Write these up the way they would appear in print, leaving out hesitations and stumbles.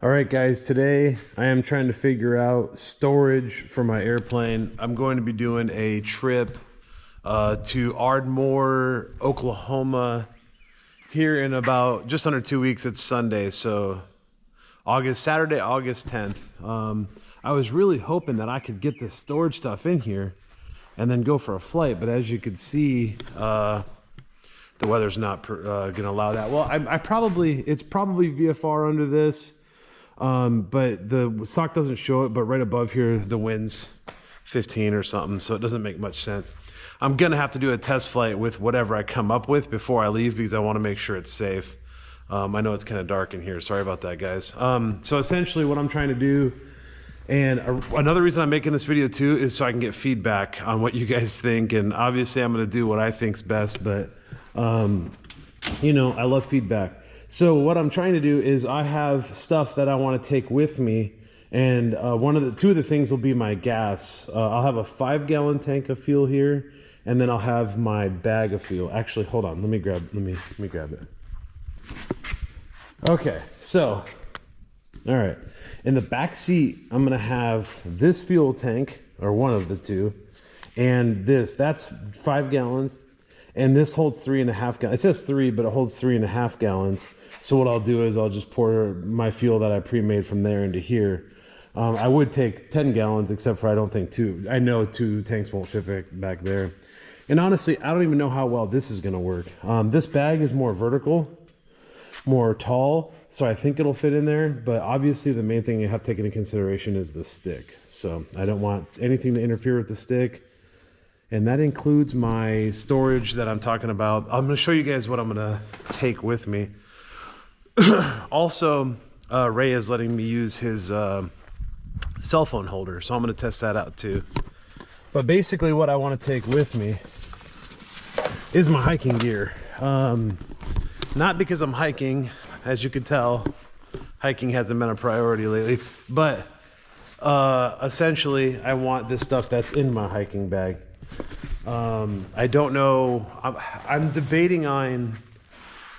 All right, guys, today I am trying to figure out storage for my airplane. I'm going to be doing a trip to Ardmore, Oklahoma here in about just under 2 weeks. It's Sunday, so Saturday, August 10th. I was really hoping that I could get this storage stuff in here and then go for a flight, but as you can see, the weather's not gonna allow that. Well, it's probably VFR under this. But the sock doesn't show it, but right above here, the wind's 15 or something, so it doesn't make much sense. I'm gonna have to do a test flight with whatever I come up with before I leave because I wanna make sure it's safe. I know it's kind of dark in here, sorry about that, guys. So essentially what I'm trying to do, and another reason I'm making this video too, is so I can get feedback on what you guys think, and obviously I'm gonna do what I think's best, but you know, I love feedback. So what I'm trying to do is I have stuff that I want to take with me, and two of the things will be my gas. I'll have a 5-gallon tank of fuel here, and then I'll have my bag of fuel. Actually, hold on. Let me grab it. Okay, so all right. In the back seat, I'm gonna have this fuel tank, or one of the two, and that's 5 gallons, and this holds 3.5 gallons. It says 3, but it holds 3.5 gallons. So what I'll do is I'll just pour my fuel that I pre-made from there into here. I would take 10 gallons, except for I don't think I know 2 tanks won't fit back there. And honestly, I don't even know how well this is gonna work. This bag is more vertical, more tall, so I think it'll fit in there, but obviously the main thing you have to take into consideration is the stick. So I don't want anything to interfere with the stick. And that includes my storage that I'm talking about. I'm gonna show you guys what I'm gonna take with me. Also, Ray is letting me use his cell phone holder, so I'm going to test that out too. But basically what I want to take with me is my hiking gear. Not because I'm hiking, as you can tell, hiking hasn't been a priority lately, but essentially I want this stuff that's in my hiking bag. I don't know, I'm debating on...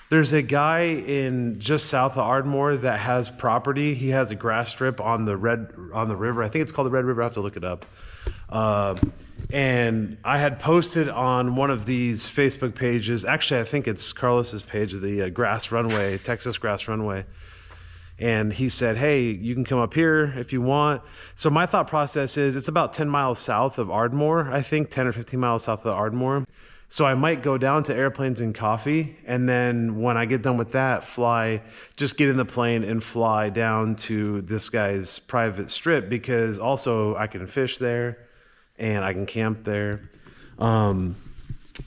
There's a guy in just south of Ardmore that has property. He has a grass strip on the river. I think it's called the Red River. I have to look it up. And I had posted on one of these Facebook pages. Actually, I think it's Carlos's page, the grass runway, Texas grass runway. And he said, hey, you can come up here if you want. So my thought process is it's about 10 miles south of Ardmore. I think 10 or 15 miles south of Ardmore. So I might go down to Airplanes and Coffee, and then when I get done with that, just get in the plane and fly down to this guy's private strip, because also I can fish there and I can camp there. I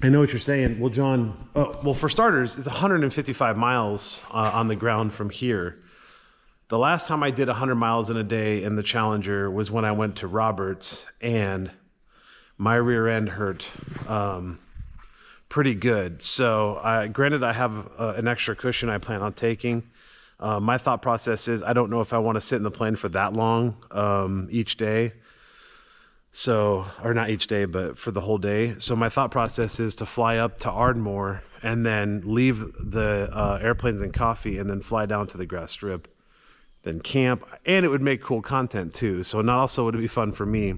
know what you're saying. Well, John, well, for starters, it's 155 miles on the ground from here. The last time I did 100 miles in a day in the Challenger was when I went to Roberts, and my rear end hurt pretty good. So granted, I have an extra cushion I plan on taking. My thought process is I don't know if I want to sit in the plane for that long each day. So, or not each day, but for the whole day. So my thought process is to fly up to Ardmore and then leave the Airplanes and Coffee and then fly down to the grass strip, then camp, and it would make cool content too. So not also would it be fun for me.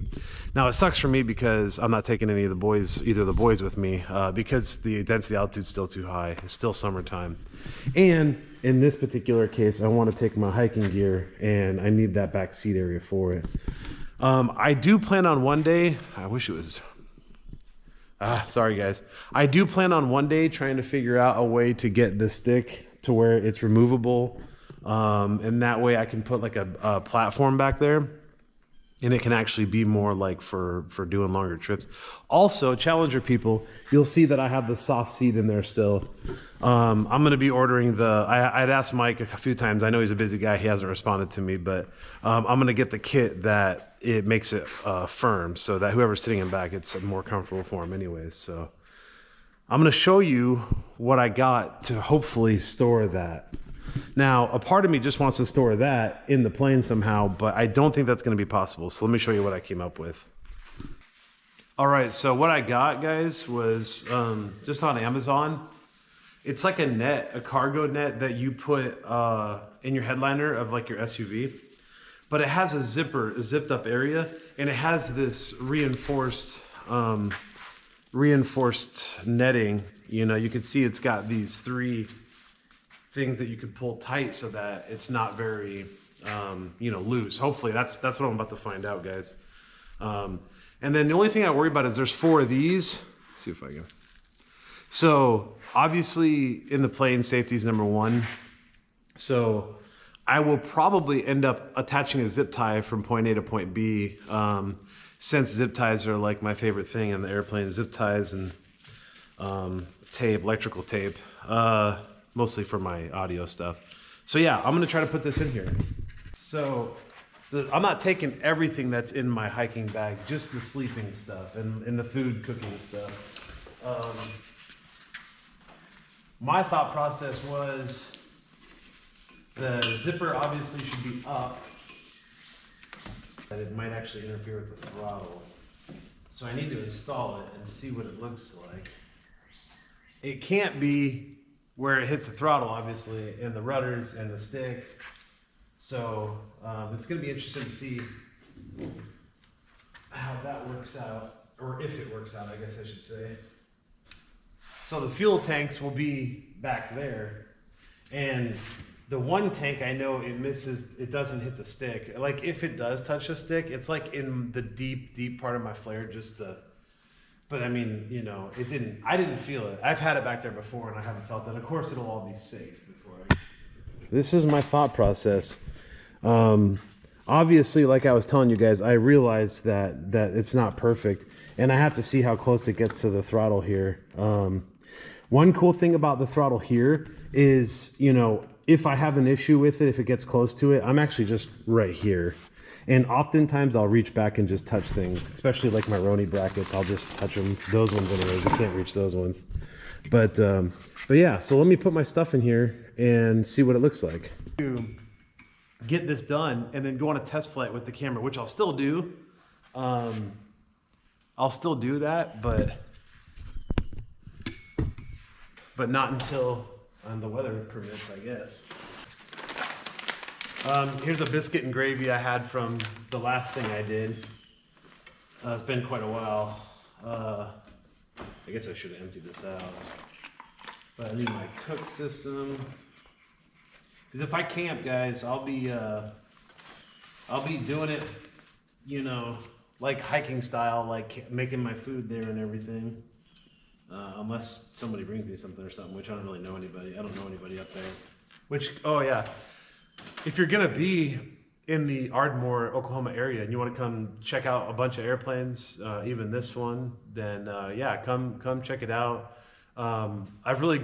Now it sucks for me because I'm not taking either of the boys with me because the density altitude's still too high. It's still summertime. And in this particular case, I want to take my hiking gear, and I need that back seat area for it. I do plan on one day, I wish it was, sorry guys. I do plan on one day trying to figure out a way to get the stick to where it's removable. And that way I can put like a platform back there, and it can actually be more like for doing longer trips. Also, Challenger people, you'll see that I have the soft seat in there still. I'm going to be ordering I'd asked Mike a few times. I know he's a busy guy. He hasn't responded to me, but I'm going to get the kit that it makes it firm so that whoever's sitting in back, it's more comfortable for him anyways. So I'm going to show you what I got to hopefully store that. Now, a part of me just wants to store that in the plane somehow, but I don't think that's going to be possible. So let me show you what I came up with. All right, so what I got, guys, was just on Amazon. It's like a net, a cargo net that you put in your headliner of like your SUV. But it has a zipper, a zipped up area, and it has this reinforced netting. You know, you can see it's got these 3 things that you could pull tight so that it's not very, you know, loose. Hopefully that's what I'm about to find out, guys. And then the only thing I worry about is there's 4 of these. Let's see if I can. So obviously in the plane, safety is number 1. So I will probably end up attaching a zip tie from point A to point B, since zip ties are like my favorite thing in the airplane. Zip ties and tape, electrical tape, mostly for my audio stuff. So yeah, I'm gonna try to put this in here. So I'm not taking everything that's in my hiking bag, just the sleeping stuff and the food cooking stuff. My thought process was the zipper obviously should be up, but it might actually interfere with the throttle. So I need to install it and see what it looks like. It can't be where it hits the throttle, obviously, and the rudders and the stick. So it's gonna be interesting to see how that works out, or if it works out, I guess I should say. So the fuel tanks will be back there, and the one tank I know it misses, it doesn't hit the stick. Like if it does touch the stick, it's like in the deep part of my flare, but I mean, you know, I didn't feel it. I've had it back there before and I haven't felt it. Of course it'll all be safe before This is my thought process. Obviously, like I was telling you guys, I realized that it's not perfect and I have to see how close it gets to the throttle here. One cool thing about the throttle here is, you know, if I have an issue with it, if it gets close to it, I'm actually just right here. And oftentimes I'll reach back and just touch things, especially like my Roni brackets. I'll just touch them. Those ones anyways, you can't reach those ones. But yeah, so let me put my stuff in here and see what it looks like. To get this done and then go on a test flight with the camera, which I'll still do. I'll still do that, but not until the weather permits, I guess. Here's a biscuit and gravy I had from the last thing I did. It's been quite a while. I guess I should have emptied this out. But I need my cook system. Because if I camp, guys, I'll be doing it, you know, like hiking style, like making my food there and everything. Unless somebody brings me something or something, which I don't really know anybody. I don't know anybody up there. Which, oh yeah. If you're gonna be in the Ardmore, Oklahoma area and you wanna come check out a bunch of airplanes, even this one, then yeah, come check it out. I've really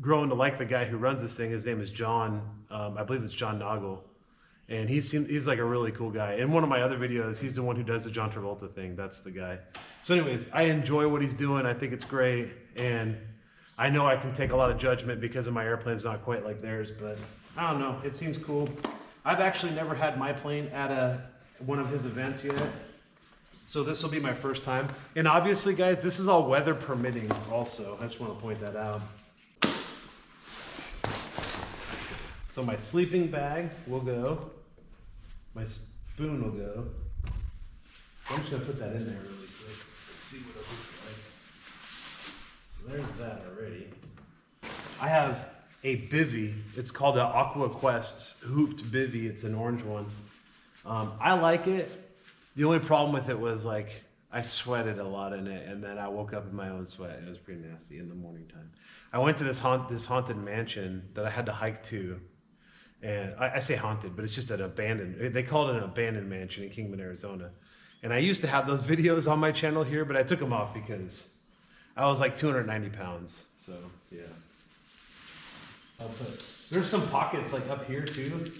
grown to like the guy who runs this thing. His name is John. I believe it's John Noggle. And he's like a really cool guy. In one of my other videos, he's the one who does the John Travolta thing. That's the guy. So anyways, I enjoy what he's doing. I think it's great. And I know I can take a lot of judgment because of my airplane's not quite like theirs, but I don't know. It seems cool. I've actually never had my plane at one of his events yet. So this will be my first time. And obviously, guys, this is all weather permitting also. I just want to point that out. So my sleeping bag will go. My spoon will go. I'm just gonna put that in there really quick. Let's see what it looks like. So there's that already. I have a bivvy. It's called an Aqua Quest hooped bivvy. It's an orange one. I like it. The only problem with it was like I sweated a lot in it, and then I woke up in my own sweat. It was pretty nasty in the morning time. I went to this haunted mansion that I had to hike to. And I say haunted, but it's just an abandoned, they call it an abandoned mansion in Kingman, Arizona. And I used to have those videos on my channel here, but I took them off because I was like 290 pounds. So yeah. There's some pockets like up here too,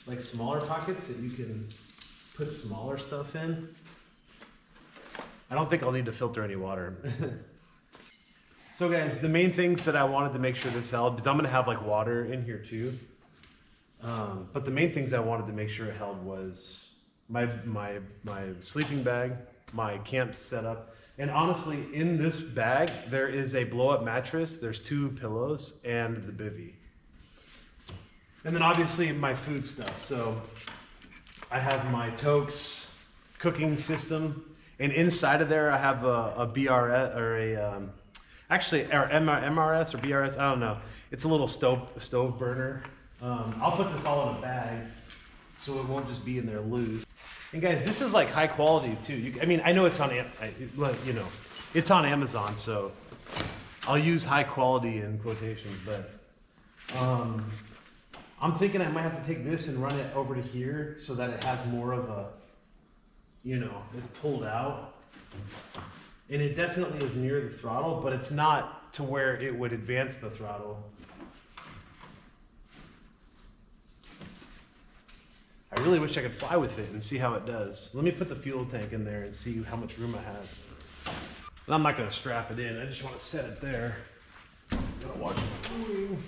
like smaller pockets that you can put smaller stuff in. I don't think I'll need to filter any water. So guys, the main things that I wanted to make sure this held, because I'm gonna have like water in here too. But the main things I wanted to make sure it held was my sleeping bag, my camp setup, And honestly, in this bag, there is a blow-up mattress, there's 2 pillows, and the bivvy. And then obviously my food stuff. So I have my Tokes cooking system, and inside of there I have a BRS or MRS or BRS, I don't know. It's a little stove burner. I'll put this all in a bag so it won't just be in there loose. And guys, this is like high quality too. I mean, I know it's on, it's on Amazon, so I'll use high quality in quotations, but I'm thinking I might have to take this and run it over to here so that it has more of a, it's pulled out. And it definitely is near the throttle, but it's not to where it would advance the throttle. I really wish I could fly with it and see how it does. Let me put the fuel tank in there and see how much room I have. And I'm not gonna strap it in, I just wanna set it there. Gotta watch it moving.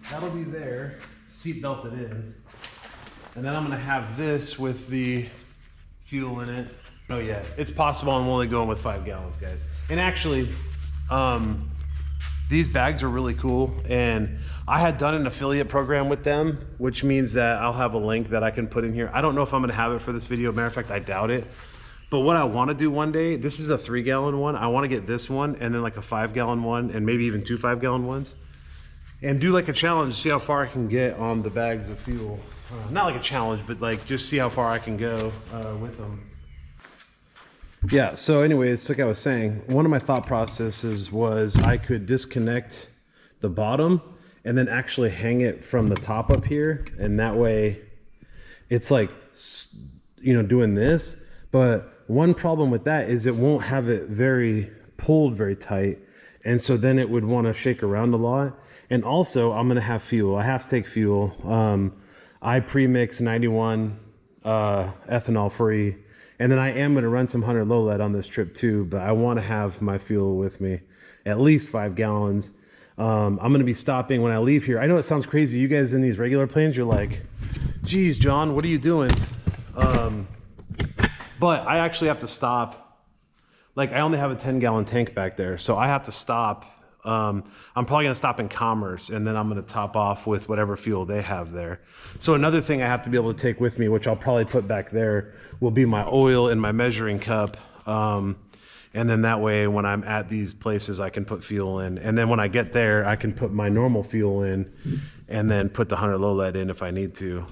That'll be there, seat belted in. And then I'm gonna have this with the fuel in it. Oh yeah, it's possible I'm only going with 5 gallons, guys. And actually, these bags are really cool, and I had done an affiliate program with them, which means that I'll have a link that I can put in here. I don't know if I'm gonna have it for this video. Matter of fact, I doubt it. But what I wanna do one day, this is a 3-gallon one. I wanna get this one and then like a 5-gallon one and maybe even 2 5-gallon ones. And do like a challenge, see how far I can get on the bags of fuel. Not like a challenge, but like just see how far I can go with them. Yeah, so anyways, like I was saying, one of my thought processes was I could disconnect the bottom and then actually hang it from the top up here. And that way it's like, doing this. But one problem with that is it won't have it pulled very tight. And so then it would want to shake around a lot. And also I'm going to have fuel. I have to take fuel. I pre-mix 91 ethanol free. And then I am going to run some 100 low lead on this trip too, but I want to have my fuel with me, at least 5 gallons. I'm going to be stopping when I leave here. I know it sounds crazy. You guys in these regular planes, you're like, geez, John, what are you doing? But I actually have to stop. Like I only have a 10-gallon tank back there, so I have to stop. I'm probably going to stop in Commerce, and then I'm going to top off with whatever fuel they have there. So another thing I have to be able to take with me, which I'll probably put back there, will be my oil and my measuring cup. And then that way when I'm at these places, I can put fuel in. And then when I get there, I can put my normal fuel in and then put the 100 low lead in if I need to.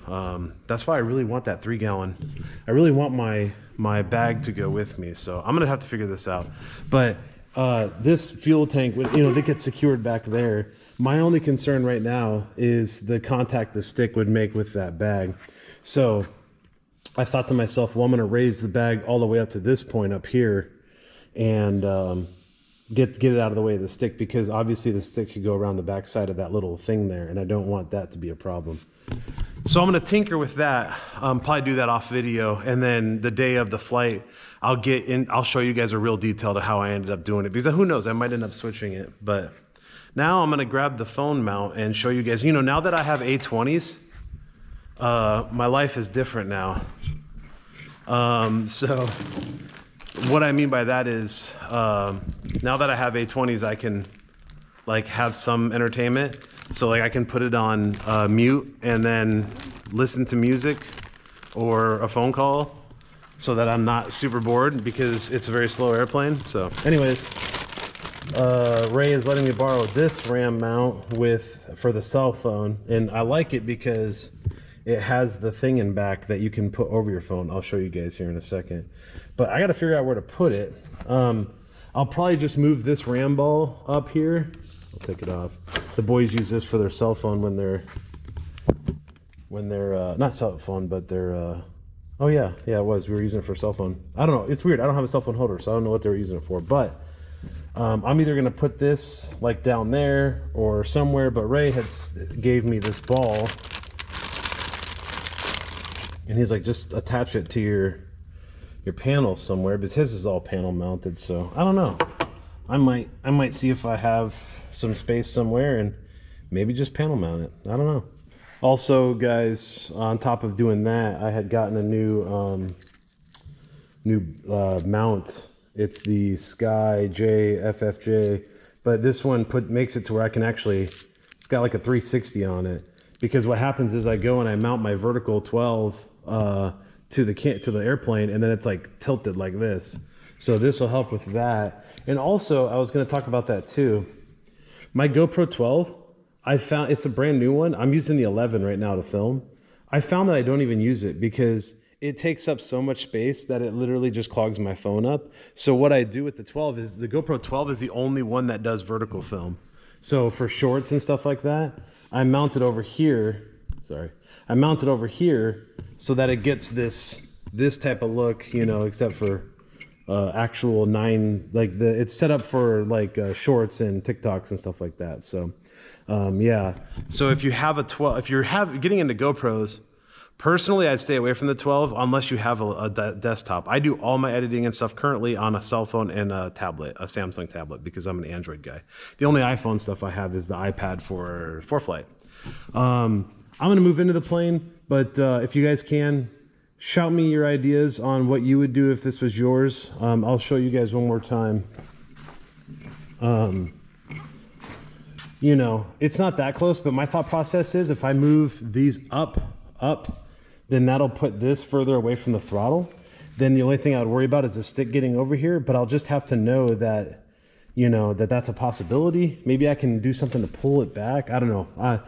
That's why I really want that 3-gallon. I really want my bag to go with me. So I'm going to have to figure this out. But this fuel tank, they get secured back there. My only concern right now is the contact the stick would make with that bag. So I thought to myself, well, I'm going to raise the bag all the way up to this point up here and get it out of the way of the stick, because obviously the stick could go around the back side of that little thing there, and I don't want that to be a problem. So I'm going to tinker with that, probably do that off video, and then the day of the flight, I'll show you guys a real detail to how I ended up doing it, because who knows, I might end up switching it. But now I'm going to grab the phone mount and show you guys, now that I have A20s, my life is different now. So what I mean by that is, now that I have A20s, I can have some entertainment. So I can put it on mute and then listen to music or a phone call so that I'm not super bored, because it's a very slow airplane. So anyways, Ray is letting me borrow this RAM mount for the cell phone. And I like it because it has the thing in back that you can put over your phone. I'll show you guys here in a second. But I got to figure out where to put it. I'll probably just move this RAM ball up here. I'll take it off. The boys use this for their cell phone when they're not cell phone, but they're oh yeah, it was. We were using it for cell phone. I don't know. It's weird. I don't have a cell phone holder, so I don't know what they were using it for. But I'm either gonna put this down there or somewhere. But Ray gave me this ball, and he's like, just attach it to your panel somewhere, because his is all panel mounted. So I don't know. I might see if I have some space somewhere and maybe just panel mount it. I don't know. Also, guys, on top of doing that, I had gotten a new mount. It's the Sky JFFJ, but this one makes it to where I can actually, it's got like a 360 on it, because what happens is I go and I mount my vertical 12 to the airplane, and then it's like tilted like this. So this will help with that. And also, I was going to talk about that too. My GoPro 12, I found it's a brand new one. I'm using the 11 right now to film. I found that I don't even use it because it takes up so much space that it literally just clogs my phone up. So what I do with the 12 is the GoPro 12 is the only one that does vertical film. So for shorts and stuff like that, I mount it over here. Sorry. I mount it over here so that it gets this type of look, you know, except for actual it's set up for like shorts and TikToks and stuff like that. So yeah. So if you have a 12, if you're getting into GoPros, personally, I'd stay away from the 12 unless you have a desktop. I do all my editing and stuff currently on a cell phone and a tablet, a Samsung tablet, because I'm an Android guy. The only iPhone stuff I have is the iPad for flight. I'm going to move into the plane, but if you guys can, shout me your ideas on what you would do if this was yours. I'll show you guys one more time. You know, it's not that close, but my thought process is if I move these up, then that'll put this further away from the throttle. Then the only thing I would worry about is the stick getting over here, but I'll just have to know that, you know, that's a possibility. Maybe I can do something to pull it back. I don't know.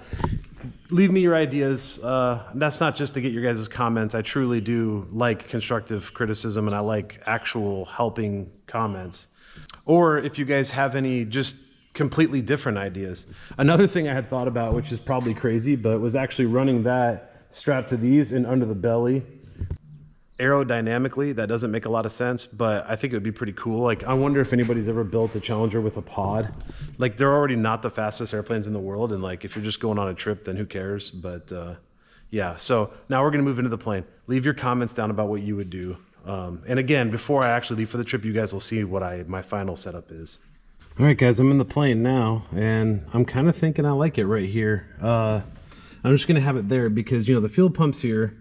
Leave me your ideas. That's not just to get your guys' comments. I truly do like constructive criticism, and I like actual helping comments. Or if you guys have any just completely different ideas. Another thing I had thought about, which is probably crazy, but was actually running that strapped to these and under the belly. Aerodynamically, that doesn't make a lot of sense, but I think it would be pretty cool. Like, I wonder if anybody's ever built a Challenger with a pod. Like, they're already not the fastest airplanes in the world, and like, if you're just going on a trip, then who cares? But yeah, so now we're gonna move into the plane. Leave your comments down about what you would do. And again, before I actually leave for the trip, you guys will see what my final setup is. All right, guys, I'm in the plane now, and I'm kind of thinking I like it right here. I'm just gonna have it there because, you know, the fuel pump's here.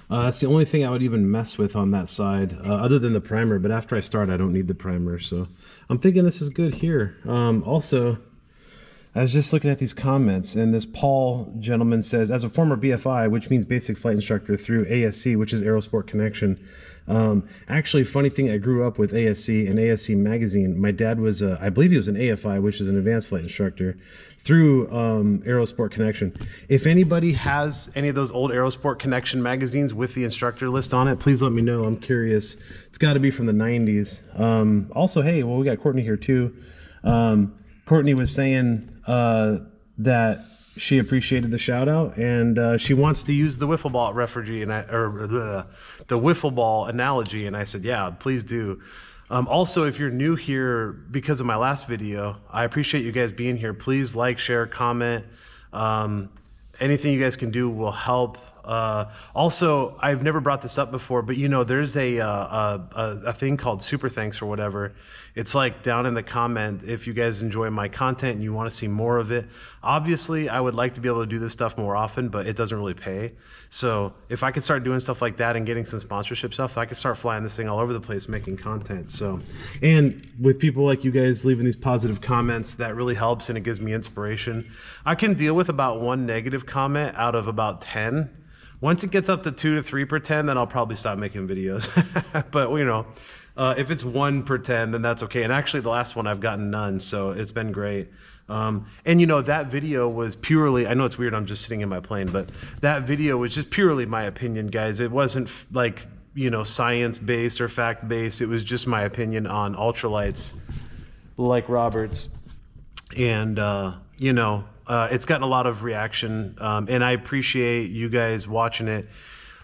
That's the only thing I would even mess with on that side, other than the primer. But after I start, I don't need the primer. So I'm thinking this is good here. Also, I was just looking at these comments, and this Paul gentleman says, as a former BFI, which means basic flight instructor, through ASC, which is Aerosport Connection. Actually, funny thing, I grew up with ASC and ASC magazine. My dad was, I believe he was an AFI, which is an advanced flight instructor, through Aerosport Connection. If anybody has any of those old Aerosport Connection magazines with the instructor list on it, please let me know. I'm curious. It's got to be from the 90s. Also, hey, well, we got Courtney here too. Courtney was saying that she appreciated the shout out, and she wants to use the wiffle ball referee, and the wiffle ball analogy, and I said, yeah, please do. Also, if you're new here because of my last video, I appreciate you guys being here. Please like, share, comment. Anything you guys can do will help. Also, I've never brought this up before, but you know, there's a thing called Super Thanks or whatever. It's like down in the comment, if you guys enjoy my content and you want to see more of it. Obviously, I would like to be able to do this stuff more often, but it doesn't really pay. So if I could start doing stuff like that and getting some sponsorship stuff, I could start flying this thing all over the place, making content. So, and with people like you guys leaving these positive comments, that really helps and it gives me inspiration. I can deal with about one negative comment out of about 10. Once it gets up to 2 to 3 per 10, then I'll probably stop making videos. But you know, if it's 1 per 10, then that's okay. And actually the last one I've gotten none, so it's been great. And you know, that video was purely, I know it's weird, I'm just sitting in my plane, but that video was just purely my opinion, guys. It wasn't like, you know, science-based or fact-based. It was just my opinion on ultralights like Roberts. And, you know, it's gotten a lot of reaction, and I appreciate you guys watching it.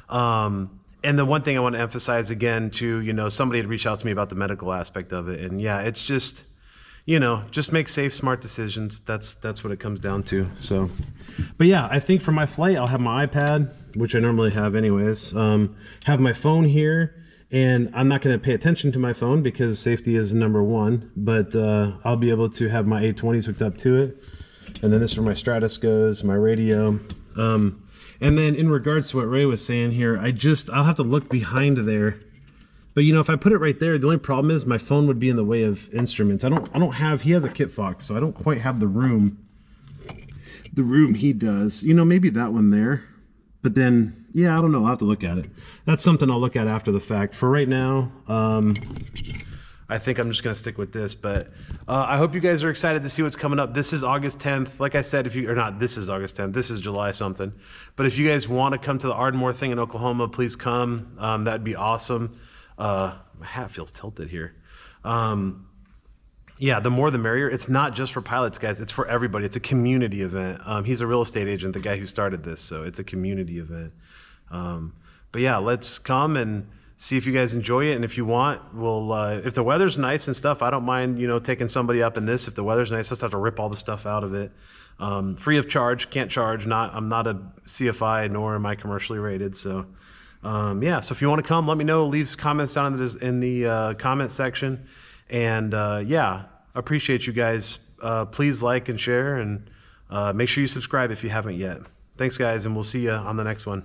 And the one thing I want to emphasize again too, you know, somebody had reached out to me about the medical aspect of it, and yeah, it's just, you know, just make safe, smart decisions. That's what it comes down to. So, but yeah, I think for my flight, I'll have my iPad, which I normally have anyways, have my phone here, and I'm not going to pay attention to my phone because safety is number one, but I'll be able to have my 820s hooked up to it. And then this is where my Stratus goes, my radio. And then in regards to what Ray was saying here, I'll have to look behind there But you know, if I put it right there, the only problem is my phone would be in the way of instruments. I don't have, he has a kit fox, so I don't quite have the room he does. You know, maybe that one there. But then, yeah, I don't know. I'll have to look at it. That's something I'll look at after the fact. For right now, I think I'm just going to stick with this. But I hope you guys are excited to see what's coming up. This is August 10th. Like I said, if you, or not, this is August 10th. This is July something. But if you guys want to come to the Ardmore thing in Oklahoma, please come. That'd be awesome. My hat feels tilted here. Yeah, the more the merrier. It's not just for pilots, guys. It's for everybody. It's a community event. He's a real estate agent, the guy who started this, so it's a community event. But yeah, let's come and see if you guys enjoy it. And if you want, we'll, if the weather's nice and stuff, I don't mind, you know, taking somebody up in this. If the weather's nice, let's have to rip all the stuff out of it. Free of charge, can't charge. I'm not a CFI, nor am I commercially rated. So yeah, so if you want to come, let me know. Leave comments down in the comment section. And yeah, appreciate you guys. Please like and share, and make sure you subscribe if you haven't yet. Thanks, guys, and we'll see you on the next one.